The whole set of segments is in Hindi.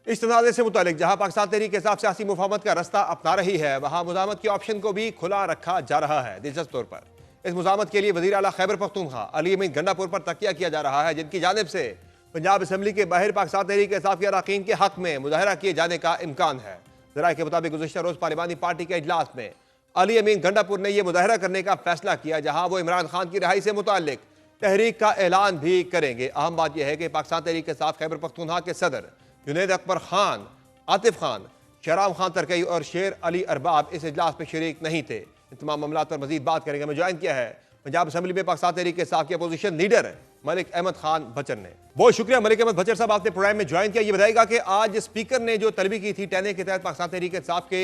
इस तनाज़े से मुतालिक जहां पाकिस्तान तहरीक इंसाफ सियासी मुफाहमत का रास्ता अपना रही है, वहां मुज़ाहमत के ऑप्शन को भी खुला रखा जा रहा है। दिलचस्प तौर पर इस मुज़ाहमत के लिए वज़ीर आला खैबर पख्तूनख्वा अली अमीन गंडापुर पर तकिया किया जा रहा है, जिनकी जानिब से पंजाब असम्बली के बाहर पाकिस्तान तहरीक इंसाफ के अरकान के हक में मुजाहरा किए जाने का इम्कान है। ज़राए के मुताबिक गुज़श्ता रोज़ पार्लिमानी पार्टी के इजलास में अली अमीन गंडापुर ने यह मुजाहरा करने का फैसला किया, जहां वो इमरान खान की रिहाई से मुताल्लिक तहरीक का ऐलान भी करेंगे। अहम बात यह है कि पाकिस्तान तहरीक इंसाफ खैबर पख्तूनख्वा के सदर जुनैद अकबर खान, आतिफ खान, शहराम खान तरकई और शेर अली अरबाब इस इजलास में शरीक नहीं थे। इन तमाम मामलों पर मजीद बात करेंगे। हमें ज्वाइन किया है पंजाब असम्बली में पाकिस्तान तहरीक इंसाफ के अपोजिशन लीडर मलिक अहमद खान बचर ने। बहुत शुक्रिया मलिक अहमद बचर साहब, आपने प्रोग्राम में ज्वाइन किया। ये बताएगा कि आज स्पीकर ने जो तलबी की थी टेने के तहत पाकिस्तान तहरीक इंसाफ के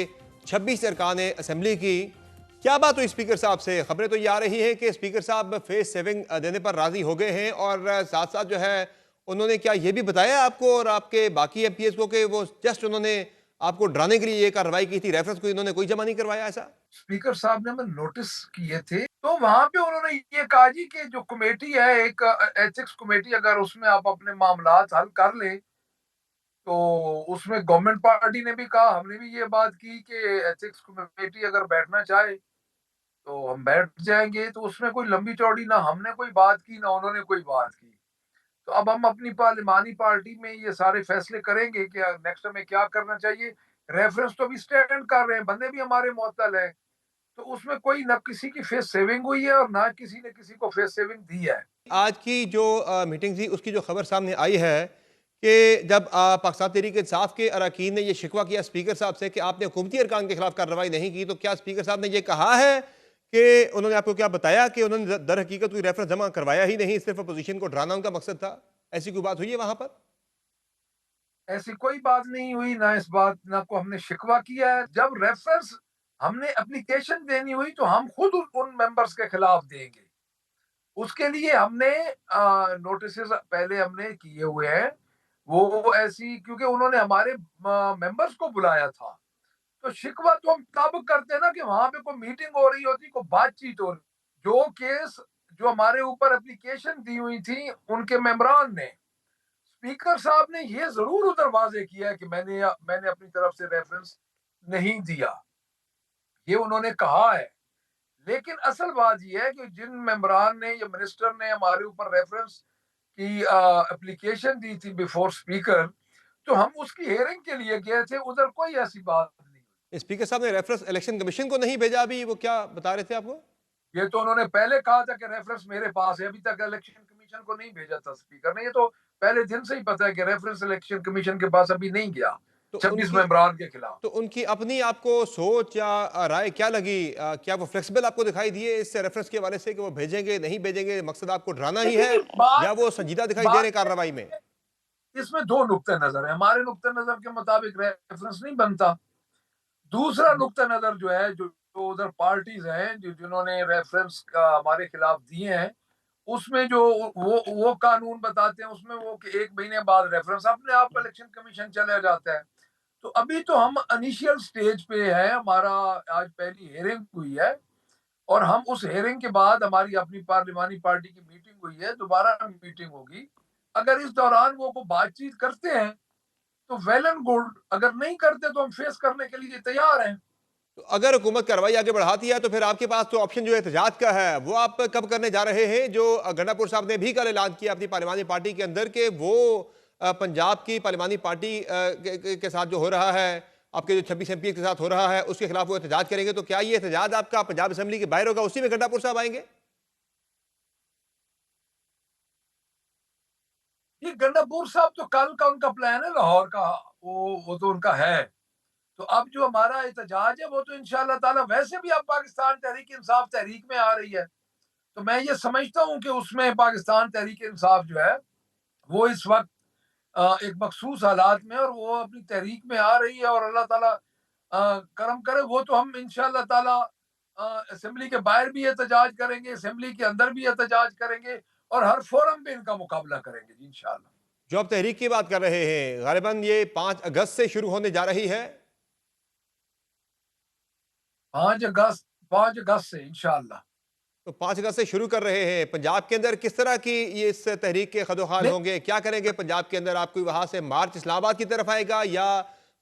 26 अरकान असम्बली की, क्या बात हुई स्पीकर साहब से? खबरें तो ये आ रही हैं कि स्पीकर साहब फेस सेविंग देने पर राजी हो गए हैं, और साथ साथ जो है उन्होंने क्या ये भी बताया आपको और आपके बाकी एमपीएस को कि वो जस्ट उन्होंने आपको डराने के लिए ये कार्रवाई की थी, रेफरेंस को इन्होंने कोई जमा नहीं करवाया? ऐसा स्पीकर साहब ने हमें नोटिस किए थे, तो वहां पे उन्होंने ये कहा जी कि जो कमेटी है, एक एथिक्स कमेटी, अगर उसमें आप अपने मामलात हल कर ले, तो उसमें गवर्नमेंट पार्टी ने भी कहा, हमने भी ये बात की कि एथिक्स कमेटी अगर बैठना चाहे तो हम बैठ जाएंगे। तो उसमें कोई लंबी चौड़ी ना हमने कोई बात की ना उन्होंने कोई बात की। तो अब हम अपनी पार्लिमानी पार्टी में ये सारे फैसले करेंगे कि नेक्स्ट हमें क्या करना चाहिए। रेफरेंस तो भी स्टैंड कर रहे हैं, बंदे भी हमारे मुअत्तल है, तो उसमें कोई ना किसी की फेस सेविंग हुई है और ना किसी ने किसी को फेस सेविंग दी है। आज की जो मीटिंग थी उसकी जो खबर सामने आई है कि जब पाकिस्तान तहरीक इंसाफ के अरकान ने यह शिकवा किया स्पीकर साहब से कि आपने हुकूमती अरकान के खिलाफ कार्रवाई नहीं की, तो क्या स्पीकर साहब ने यह कहा है कि उन्होंने आपको क्या बताया कि उन्होंने दर हकीकत कोई रेफरेंस जमा करवाया ही नहीं, सिर्फ अपोजिशन को डराना उनका मकसद था? ऐसी कोई बात हुई है वहां पर? ऐसी कोई बात नहीं हुई, ना इस बात ना को हमने शिकवा किया है। जब रेफरेंस हमने एप्लीकेशन देनी हुई तो हम खुद उन मेंबर्स के खिलाफ देंगे। उसके लिए हमने नोटिस पहले हमने किए हुए हैं। वो ऐसी, क्योंकि उन्होंने हमारे मेंबर्स को बुलाया था, तो शिकवा तो हम तब करते हैं ना कि वहां पे कोई मीटिंग हो रही होती, कोई बातचीत हो रही। जो केस जो हमारे ऊपर एप्लीकेशन दी हुई थी उनके मेंबरान ने, स्पीकर साहब ने ये जरूर उधर वाजे किया है कि मैंने अपनी तरफ से रेफरेंस नहीं दिया, ये उन्होंने कहा है। लेकिन असल बात यह है कि जिन मेंबरान ने या मिनिस्टर ने हमारे ऊपर रेफरेंस की एप्लीकेशन दी थी बिफोर स्पीकर, तो हम उसकी हेयरिंग के लिए गए थे, उधर कोई ऐसी बात नहीं। स्पीकर साहब ने रेफरेंस इलेक्शन कमीशन को नहीं भेजा? अभी वो क्या बता रहे थे आपको? ये तो उन्होंने पहले कहा था कि रेफरेंस मेरे पास है, अभी तक इलेक्शन कमीशन को नहीं भेजा था स्पीकर ने। ये तो पहले दिन से ही पता है कि रेफरेंस इलेक्शन कमीशन के पास अभी नहीं गया तो 26 उनकी मेंबरान के खिलाफ। तो उनकी अपनी आपको सोच या राय क्या लगी? क्या वो फ्लेक्सिबल आपको दिखाई दिए इस रेफरेंस के हवाले से कि वो भेजेंगे नहीं भेजेंगे, मकसद आपको डराना ही है, देखिए या बात वो संजीदा दिखाई दे रहे बात कार्रवाई में? इसमें दो नुक्ते नजर है। हमारे नुक्ते नजर के मुताबिक रेफरेंस नहीं बनता। दूसरा नुक्ता नजर जो है, जो उधर पार्टीज हैं जिन्होंने रेफरेंस का हमारे खिलाफ दिए हैं, उसमें जो वो कानून बताते हैं, उसमें वो कि 1 महीने बाद रेफरेंस अपने आप इलेक्शन कमीशन चले जाता है। तो अभी तो हम इनिशियल स्टेज पे है, हमारा आज पहली हेयरिंग हुई है, और हम उस हेयरिंग के बाद हमारी अपनी पार्लिमानी पार्टी की मीटिंग हुई है, दोबारा मीटिंग होगी। अगर इस दौरान वो बातचीत करते हैं तो वेल एंड गुड, अगर नहीं करते तो हम फेस करने के लिए तैयार हैं। तो अगर हुकूमत कार्रवाई आगे बढ़ाती है तो फिर आपके पास तो ऑप्शन जो है एहतजाज का है, वो आप कब करने जा रहे हैं? जो गंडापुर साहब ने भी कल ऐलान किया अपनी पार्लिमानी पार्टी के अंदर के वो पंजाब की पार्लिमानी पार्टी के साथ जो हो रहा है, आपके जो 26 एमपी के साथ हो रहा है, उसके खिलाफ वो एहतजाज करेंगे, तो क्या ये एहतजाज आपका पंजाब असम्बली के बाहर होगा, उसी में गंडापुर साहब आएंगे? ये गंडापुर साहब तो कल का उनका प्लान है, लाहौर का, वो तो उनका है। तो अब जो हमारा एहतजाज है वो तो इंशाल्लाह ताला, वैसे भी अब पाकिस्तान तहरीक इंसाफ तहरीक में आ रही है, तो मैं ये समझता हूँ कि उसमें पाकिस्तान तहरीक इंसाफ जो है वो इस वक्त एक मखसूस हालात में, और वो अपनी तहरीक में आ रही है, और अल्लाह ताला करम करे। वो तो हम इंशाल्लाह ताला असेंबली के बाहर भी एहतजाज करेंगे, असेंबली के अंदर भी एहतजाज करेंगे, और हर फोरम पे इनका मुकाबला करेंगे जी इंशाल्लाह। जो आप तहरीक की बात कर रहे हैं, गालिबन ये 5 अगस्त से शुरू होने जा रही है। 5 अगस्त, 5 अगस्त से इंशाल्लाह। तो 5 अगस्त से शुरू कर रहे हैं। पंजाब के अंदर किस तरह की ये इस तहरीक के खदोखाल नहीं, होंगे? क्या करेंगे पंजाब के अंदर? आप कोई वहां से मार्च इस्लामाबाद की तरफ आएगा या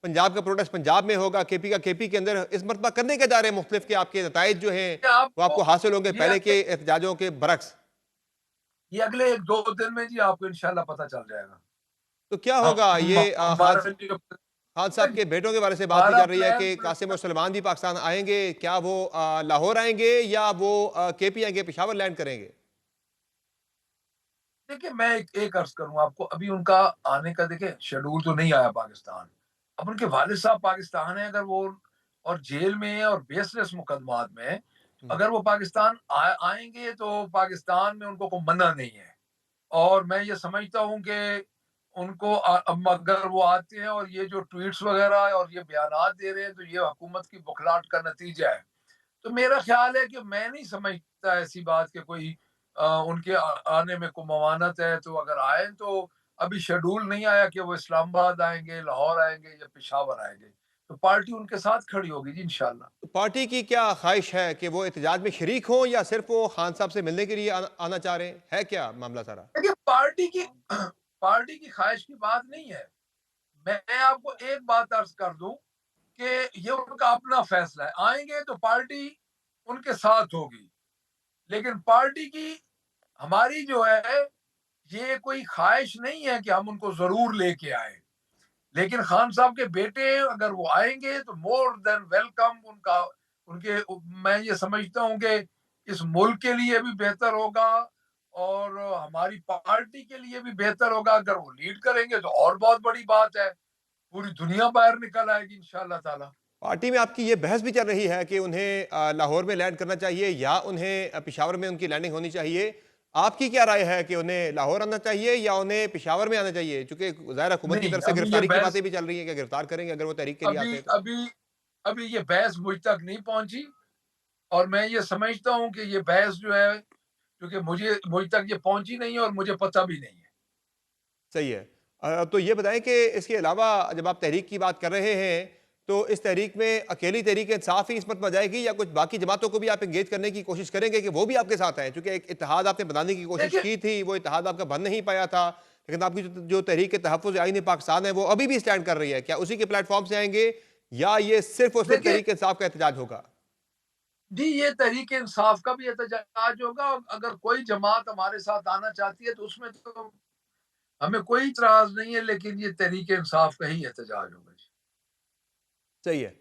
पंजाब का प्रोटेस्ट पंजाब में होगा, केपी का केपी के अंदर? इस मरतबा करने के जा रहे हैं मुख्तलिफ के आपके नताइज जो हैं वो आपको आपको हासिल होंगे ये पहले अगले के एहतजाजों के बरक्स। ये अगले 1-2 दिन में जी आपको इंशाल्लाह पता चल जाएगा। तो क्या होगा हम ये हमारा जो खान साहब के बेटों के बारे से बात भी हमारा चल रही है प्लान कि कासिम और सलमान भी पाकिस्तान आएंगे। क्या वो लाहौर आएंगे या वो केपी आएंगे, पेशावर लैंड करेंगे? देखिए, मैं एक अर्ज करूँ आपको, अभी उनका आने का देखिए शेड्यूल तो नहीं आया पाकिस्तान। अब उनके वालिद साहब पाकिस्तान है, अगर वो और जेल में है और बेसलेस मुकदमात में है, तो हम्म। अगर वो पाकिस्तान आएंगे तो पाकिस्तान में उनको कोई मना नहीं है। और मैं ये समझता हूँ कि उनको अब अगर वो आते हैं और ये जो ट्वीट्स वगैरह और ये बयानात दे रहे हैं, तो ये हुकूमत की बुखलाहट का नतीजा है। तो मेरा ख्याल है कि मैं नहीं समझता ऐसी बात कि कोई उनके आने में कोई ममानत है, तो अगर आए तो अभी शेड्यूल नहीं आया कि वो इस्लामाबाद आएंगे, लाहौर आएंगे या पेशावर आएंगे। तो पार्टी उनके साथ खड़ी होगी जी इंशाल्लाह। तो पार्टी की क्या ख्वाहिश है कि वो एहतजाज में शरीक हों या सिर्फ वो खान साहब से मिलने के लिए आना चाह रहे हैं? है क्या मामला सारा? देखिए, पार्टी की ख्वाहिश की बात नहीं है। मैं आपको एक बात अर्ज कर दूं कि ये उनका अपना फैसला है। आएंगे तो पार्टी उनके साथ होगी, लेकिन पार्टी की हमारी जो है ये कोई ख्वाहिश नहीं है कि हम उनको जरूर लेके आए। लेकिन खान साहब के बेटे अगर वो आएंगे तो मोर देन वेलकम उनका। उनके मैं ये समझता हूँ कि इस मुल्क के लिए भी बेहतर होगा और हमारी पार्टी के लिए भी बेहतर होगा। अगर वो लीड करेंगे तो और बहुत बड़ी बात है, पूरी दुनिया बाहर निकल आएगी इंशाल्लाह ताला। पार्टी में आपकी ये बहस भी चल रही है कि उन्हें लाहौर में लैंड करना चाहिए या उन्हें पेशावर में उनकी लैंडिंग होनी चाहिए। आपकी क्या राय है कि उन्हें लाहौर आना चाहिए या उन्हें पेशावर में आना चाहिए? चूंकि ज़ाहिर हुकूमत की नहीं, तरफ से अभी ये गिरफ्तारी की बहस बातें भी चल रही हैं कि गिरफ्तार करेंगे अगर वो तहरीक के लिए आते अभी हैं तो। अभी अभी ये बहस मुझ तक नहीं पहुंची। और मैं ये समझता हूँ कि ये बहस जो है, क्योंकि मुझ तक ये पहुंची नहीं है और मुझे पता भी नहीं है। सही है। तो ये बताएं कि इसके अलावा जब आप तहरीक की बात कर रहे हैं तो इस तहरीक में अकेली तहरीक इंसाफ ही इस मत में जाएगी या कुछ बाकी जमातों को भी आप इंगेज करने की कोशिश करेंगे कि वो भी आपके साथ आए? क्योंकि एक इत्तेहाद आपने बनाने की कोशिश देखिए की थी, वो इत्तेहाद आपका बन नहीं पाया था, लेकिन आपकी जो तहरीक तहफ़्फ़ुज़ आईन पाकिस्तान है वो अभी भी स्टैंड कर रही है। क्या उसी के प्लेटफॉर्म से आएंगे या ये सिर्फ और सिर्फ देखिए तहरीक इंसाफ का एहतजाज होगा? जी, ये तहरीक इंसाफ का भी एहतजाज होगा और अगर कोई जमात हमारे साथ आना चाहती है तो उसमें तो हमें कोई इतराज नहीं है, लेकिन ये तहरीक इंसाफ का ही एहतजाज होगा जी। सही है।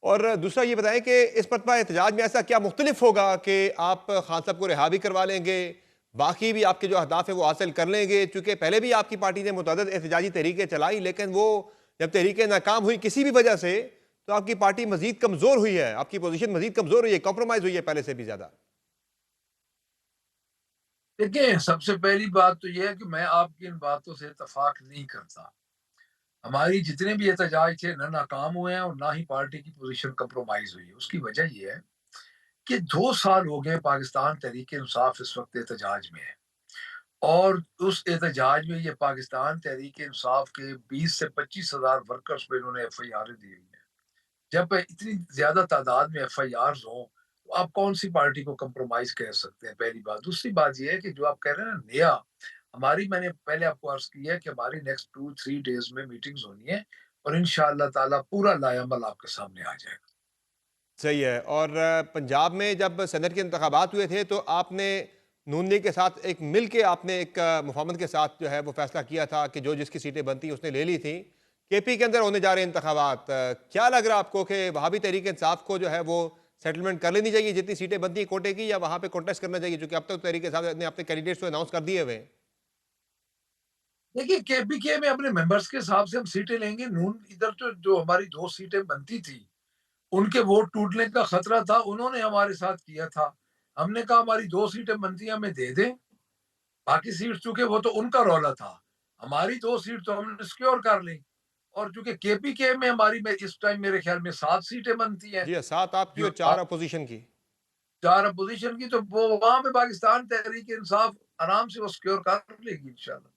और दूसरा ये बताएं कि इस मरतबा एहतजाज में ऐसा क्या मुख्तलिफ होगा कि आप खान साहब को रिहा भी करवा लेंगे, बाकी भी आपके जो अहदाफ है वो हासिल कर लेंगे? चूंकि पहले भी आपकी पार्टी ने मुतअद्दिद एहतजाजी तहरीकें चलाई, लेकिन वो जब तहरीकें नाकाम हुई किसी भी वजह से तो आपकी पार्टी मजीद कमजोर हुई है, आपकी पोजीशन मजीद कमजोर हुई है, कॉम्प्रोमाइज हुई है पहले से भी ज्यादा। देखिए, सबसे पहली बात तो ये है कि मैं आपकी इन बातों से इत्तेफाक नहीं करता। हमारी जितने भी एहतजाज थे ना नाकाम हुए हैं और ना ही पार्टी की पोजीशन कम्प्रोमाइज हुई है। उसकी वजह ये है कि 2 साल हो गए पाकिस्तान तहरीक इंसाफ इस वक्त एहतजाज में है। और उस एहतजाज में ये पाकिस्तान तहरीक इंसाफ के 20 से 25 हज़ार वर्कर्स पे इन्होंने FIR दी हुई है। जब इतनी ज्यादा तादाद में FIR हो तो आप कौन सी पार्टी को कंप्रोमाइज कह सकते हैं? पहली बात। दूसरी बात यह है कि जो आप कह रहे हैं ना नया, हमारी मैंने पहले आपको अर्ज किया है कि हमारी नेक्स्ट 2-3 डेज में मीटिंग्स होनी है और इंशाअल्लाह ताला पूरा लायामल आपके सामने आ जाएगा। सही है। और पंजाब में जब सदर के इंतखाबात हुए थे तो आपने नून लीग के साथ एक मिल के आपने एक मुफाहमत के साथ जो है वो फैसला किया था कि जो जिसकी सीटें बनती उसने ले ली थी। केपी के अंदर होने जा रहे इंतखाबात, क्या लग रहा है आपको कि वहाँ भी तहरीक इंसाफ को जो है वो सेटलमेंट कर लेनी चाहिए जितनी सीटें बनती हैं कोटे की, या वहाँ पे कॉन्टेस्ट करना चाहिए? क्योंकि अब तक तहरीक इंसाफ ने अपने कैंडिडेट्स को अनाउंस कर दिए हुए हैं। देखिए, KPK में अपने मेंबर्स के हिसाब से हम सीटें लेंगे। नून इधर तो जो हमारी 2 सीटें बनती थी, उनके वोट टूटने का खतरा था, उन्होंने हमारे साथ किया था। हमने कहा हमारी 2 सीटें बनती हैं, हमें दे दें। बाकी सीट चूंकि वो तो उनका रौला था, हमारी 2 सीट तो हमने सिक्योर कर ली। और चूंकि KPK में हमारी में इस टाइम मेरे ख्याल में 7 सीटें बनती हैं, जी हाँ, 7 आपकी और जो 4 अपोजिशन की। 4 अपोजिशन की, तो वो वहां पे पाकिस्तान तहरीक इंसाफ आराम से वो सिक्योर कर लेगी इंशाल्लाह।